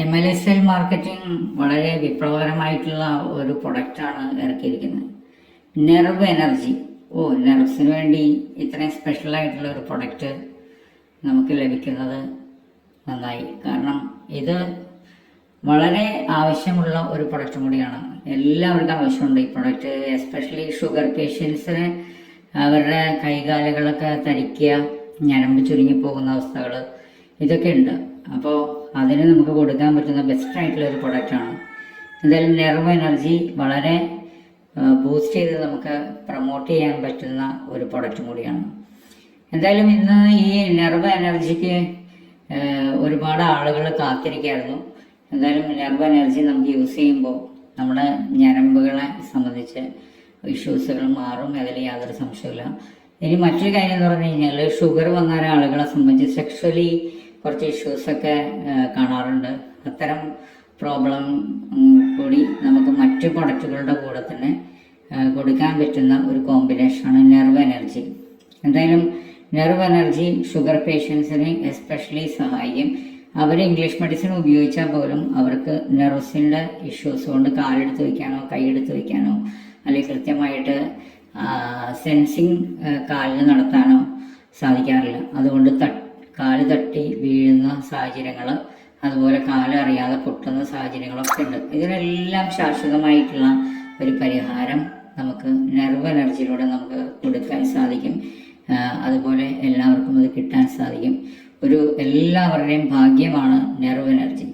MLSL marketing വളരെ വിപ്ലവകരമായിട്ടുള്ള ഒരു പ്രൊഡക്റ്റാണ് ഇറക്കിയിരിക്കുന്നത്. Nerve energy. നെർവ്സിന് വേണ്ടി ഇത്രയും സ്പെഷ്യലായിട്ടുള്ള ഒരു പ്രൊഡക്റ്റ് നമുക്ക് ലഭിക്കുന്നത് നന്നായി. കാരണം ഇത് വളരെ ആവശ്യമുള്ള ഒരു പ്രൊഡക്റ്റും കൂടിയാണ്. എല്ലാവർക്കും ആവശ്യമുണ്ട് ഈ പ്രൊഡക്റ്റ്. എസ്പെഷ്യലി ഷുഗർ പേഷ്യൻസിന് അവരുടെ കൈകാലുകളൊക്കെ തരിക്കുക, ഞരമ്പ് ചുരുങ്ങിപ്പോകുന്ന അവസ്ഥകൾ ഇതൊക്കെ ഉണ്ട്. അപ്പോൾ അതിന് നമുക്ക് കൊടുക്കാൻ പറ്റുന്ന ബെസ്റ്റായിട്ടുള്ള ഒരു പ്രൊഡക്റ്റാണ്. എന്തായാലും നെർവ് എനർജി വളരെ ബൂസ്റ്റ് ചെയ്ത് നമുക്ക് പ്രൊമോട്ട് ചെയ്യാൻ പറ്റുന്ന ഒരു പ്രൊഡക്റ്റും കൂടിയാണ്. എന്തായാലും ഇന്ന് ഈ നെർവ് എനർജിക്ക് ഒരുപാട് ആളുകൾ കാത്തിരിക്കുകയായിരുന്നു. എന്തായാലും നെർവ് എനർജി നമുക്ക് യൂസ് ചെയ്യുമ്പോൾ നമ്മുടെ ഞരമ്പുകളെ സംബന്ധിച്ച് ഇഷ്യൂസുകൾ മാറും, അതിൽ യാതൊരു സംശയമില്ല. ഇനി മറ്റൊരു കാര്യം എന്ന് പറഞ്ഞു കഴിഞ്ഞാൽ, ഷുഗർ വന്ന ആളുകളെ സംബന്ധിച്ച് സെക്ഷലി കുറച്ച് ഇഷ്യൂസൊക്കെ കാണാറുണ്ട്. അത്തരം പ്രോബ്ലം കൂടി നമുക്ക് മറ്റു പ്രൊഡക്റ്റുകളുടെ കൂടെ തന്നെ കൊടുക്കാൻ പറ്റുന്ന ഒരു കോമ്പിനേഷനാണ് നെർവ് എനർജി. എന്തായാലും നെർവ് എനർജി ഷുഗർ പേഷ്യൻസിന് എസ്പെഷ്യലി സഹായിക്കും. അവർ ഇംഗ്ലീഷ് മെഡിസിൻ ഉപയോഗിച്ചാൽ പോലും അവർക്ക് നെർവ്സിൻ്റെ ഇഷ്യൂസ് കൊണ്ട് കാലെടുത്ത് വയ്ക്കാനോ കൈയെടുത്ത് വയ്ക്കാനോ അല്ലെങ്കിൽ കൃത്യമായിട്ട് സെൻസിങ് കാലിന് നടത്താനോ സാധിക്കാറില്ല. അതുകൊണ്ട് കാല് തട്ടി വീഴുന്ന സാഹചര്യങ്ങൾ, അതുപോലെ കാല് അറിയാതെ പൊട്ടുന്ന സാഹചര്യങ്ങളൊക്കെ ഉണ്ട്. ഇതിനെല്ലാം ശാശ്വതമായിട്ടുള്ള ഒരു പരിഹാരം നമുക്ക് നെർവ് എനർജിയിലൂടെ നമുക്ക് കൊടുക്കാൻ സാധിക്കും. അതുപോലെ എല്ലാവർക്കും അത് കിട്ടാൻ സാധിക്കും. എല്ലാവരുടെയും ഭാഗ്യമാണ് നെർവ് എനർജി.